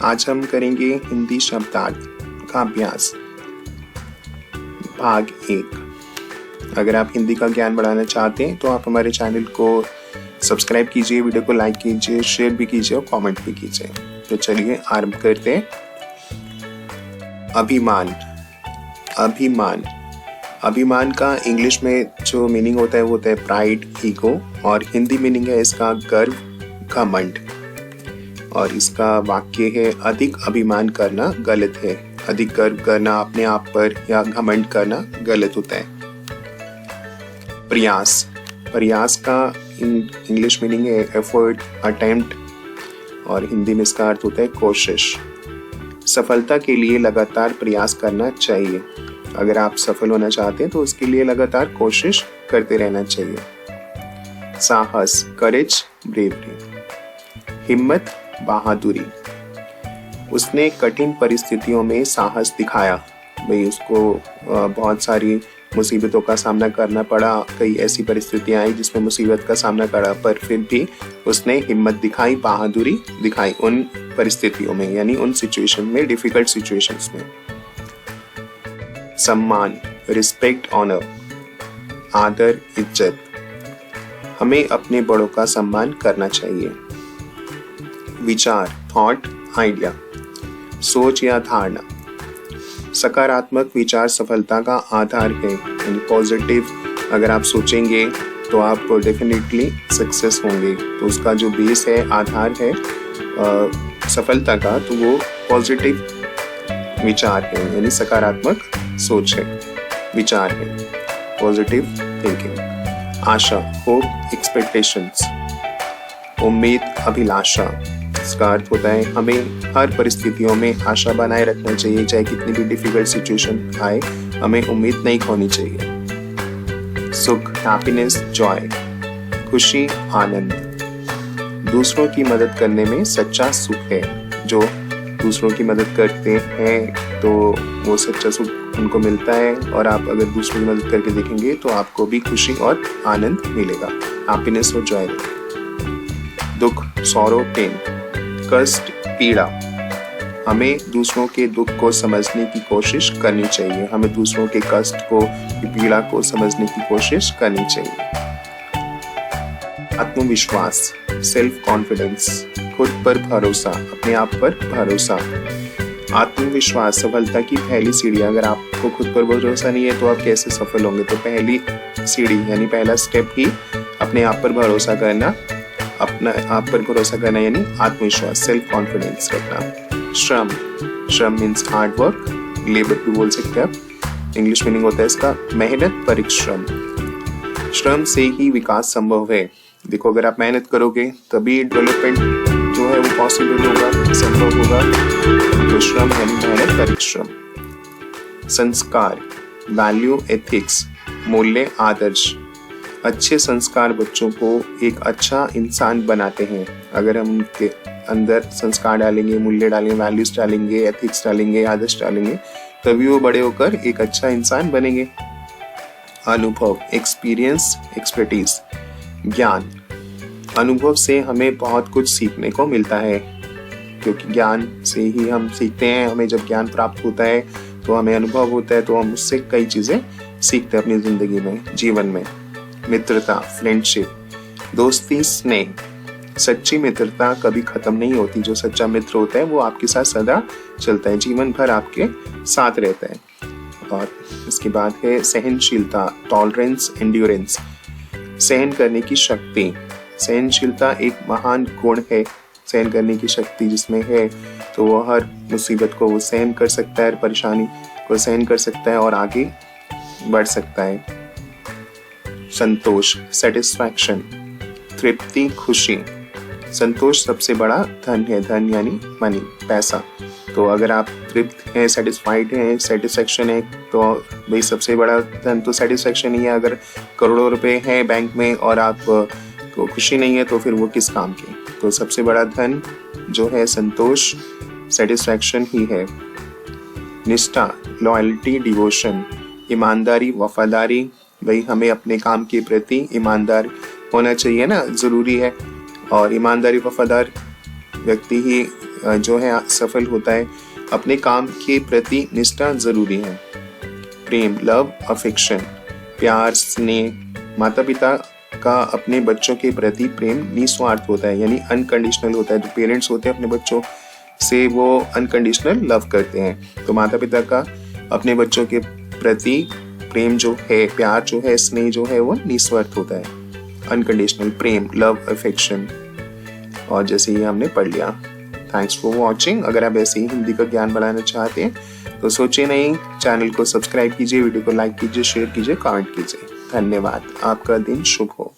आज हम करेंगे हिंदी शब्दार्थ का अभ्यास भाग 1। अगर आप हिंदी का ज्ञान बढ़ाना चाहते हैं तो आप हमारे चैनल को सब्सक्राइब कीजिए, वीडियो को लाइक कीजिए, शेयर भी कीजिए और कमेंट भी कीजिए। तो चलिए आरंभ करते हैं। अभिमान। अभिमान अभिमान का इंग्लिश में जो मीनिंग होता है वो होता है प्राइड, ईगो, और हिंदी मीनिंग है इसका गर्व, घमंड। और इसका वाक्य है अधिक अभिमान करना गलत है। अधिक गर्व करना अपने आप पर या घमंड करना गलत होता है। प्रयास। प्रयास का इंग्लिश मीनिंग है एफर्ट, अटेम्प्ट, और हिंदी में इसका अर्थ होता है कोशिश। सफलता के लिए लगातार प्रयास करना चाहिए। अगर आप सफल होना चाहते हैं तो उसके लिए लगातार कोशिश करते रहना चाहिए। साहस, करेज, ब्रेवरी। हिम्मत, बहादुरी। उसने कठिन परिस्थितियों में साहस दिखाया। भाई उसको बहुत सारी मुसीबतों का सामना करना पड़ा। कई ऐसी परिस्थितियां आई जिसमें मुसीबत का सामना करा, पर फिर भी उसने हिम्मत दिखाई, बहादुरी दिखाई उन परिस्थितियों में, यानी उन सिचुएशन में, डिफिकल्ट सिचुएशंस में। सम्मान, रिस्पेक्ट, ऑनर, आदर, इज्जत। हमें अपने बड़ों का सम्मान करना चाहिए। विचार, थॉट, आइडिया, सोच या धारणा। सकारात्मक विचार सफलता का आधार है। यानी पॉजिटिव अगर आप सोचेंगे तो आप डेफिनेटली सक्सेस होंगे। तो उसका जो बेस है, आधार है सफलता का, तो वो पॉजिटिव विचार है, यानी सकारात्मक सोच है, विचार है, पॉजिटिव थिंकिंग। आशा, होप, एक्सपेक्टेशंस। उम्मीद, अभिलाषा। इसका अर्थ होता है हमें हर परिस्थितियों में आशा बनाए रखना चाहिए। चाहे कितनी भी डिफिकल्ट सिचुएशन आए, हमें उम्मीद नहीं खोनी चाहिए। सुख, हैप्पीनेस, जॉय, खुशी, आनंद। दूसरों की मदद करने में सच्चा सुख है। जो दूसरों की मदद करते हैं तो वो सच्चा सुख उनको मिलता है, और आप अगर दूसरों की मदद करके देखेंगे तो आपको भी खुशी और आनंद मिलेगा, हैप्पीनेस और जॉय। दुख, सॉरो, पेन, कष्ट, पीड़ा। हमें दूसरों के दुख को समझने की कोशिश करनी चाहिए। हमें दूसरों के कष्ट को, पीड़ा को समझने की कोशिश करनी चाहिए। आत्मविश्वास, सेल्फ कॉन्फिडेंस, खुद पर भरोसा, अपने आप पर भरोसा। आत्मविश्वास सफलता की पहली सीढ़ी। अगर आपको खुद पर भरोसा नहीं है तो आप कैसे सफल होंगे? तो पहली सीढ़ी यानी पहला स्टेप ही अपने आप पर भरोसा करना, अपना आप पर भरोसा करना, यानी आत्मविश्वास, सेल्फ कॉन्फिडेंस रखना। श्रम, श्रम मीन्स हार्ड वर्क, लेबर भी बोल सकते हैं आप। इंग्लिश मीनिंग होता है इसका मेहनत, परिश्रम। श्रम से ही विकास संभव है। देखो, अगर आप मेहनत करोगे तभी डेवलपमेंट जो है वो पॉसिबल होगा, संभव होगा। तो श्रम यानी मेहनत, परिश्रम। संस्कार, वैल्यू, एथिक्स, मूल्य, आदर्श। अच्छे संस्कार बच्चों को एक अच्छा इंसान बनाते हैं। अगर हम उनके अंदर संस्कार डालेंगे, मूल्य डालेंगे, वैल्यूज डालेंगे, एथिक्स डालेंगे, आदर्श डालेंगे, तभी वो बड़े होकर एक अच्छा इंसान बनेंगे। अनुभव, एक्सपीरियंस, एक्सपर्टीज, ज्ञान। अनुभव से हमें बहुत कुछ सीखने को मिलता है, क्योंकि ज्ञान से ही हम सीखते हैं। हमें जब ज्ञान प्राप्त होता है तो हमें अनुभव होता है, तो हम उससे कई चीजें सीखते हैं अपनी जिंदगी में, जीवन में। मित्रता, फ्रेंडशिप, दोस्ती, स्नेह। सच्ची मित्रता कभी खत्म नहीं होती। जो सच्चा मित्र होता है वो आपके साथ सदा चलता है, जीवन भर आपके साथ रहता है। और इसके बाद है सहनशीलता, टॉलरेंस, एंड्योरेंस। सहन करने की शक्ति। सहनशीलता एक महान गुण है। सहन करने की शक्ति जिसमें है तो वो हर मुसीबत को वो सहन कर सकता है, परेशानी को सहन कर सकता है और आगे बढ़ सकता है। संतोष, सेटिस्फैक्शन, तृप्ति, खुशी। संतोष सबसे बड़ा धन है। धन यानी मनी, पैसा। तो अगर आप तृप्त हैं, सेटिस्फाइड हैं, सेटिस्फैक्शन है, तो भाई सबसे बड़ा धन तो सेटिस्फैक्शन ही है। अगर करोड़ों रुपए हैं बैंक में और आप को खुशी नहीं है तो फिर वो किस काम की? तो सबसे बड़ा धन जो है संतोष, सेटिस्फैक्शन ही है। निष्ठा, लॉयल्टी, डिवोशन, ईमानदारी, वफादारी। भाई हमें अपने काम के प्रति ईमानदार होना चाहिए ना, जरूरी है। और ईमानदारी, वफादार व्यक्ति ही जो है सफल होता है, अपने काम के प्रति निष्ठा जरूरी है। प्रेम, लव, अफेक्शन, प्यार, स्नेह। माता पिता का अपने बच्चों के प्रति प्रेम निस्वार्थ होता है, यानी अनकंडीशनल होता है। जो पेरेंट्स होते हैं अपने बच्चों से वो अनकंडीशनल लव करते हैं। तो माता पिता का अपने बच्चों के प्रति प्रेम जो है, प्यार जो है, स्नेह जो है, वो निस्वार्थ होता है, अनकंडीशनल। प्रेम, लव, अफेक्शन, और जैसे ये हमने पढ़ लिया। Thanks for watching. अगर आप ऐसे ही हिंदी का ज्ञान बढ़ाना चाहते हैं तो सोचिए नहीं, चैनल को सब्सक्राइब कीजिए, वीडियो को लाइक कीजिए, शेयर कीजिए, कमेंट कीजिए। धन्यवाद। आपका दिन शुभ हो।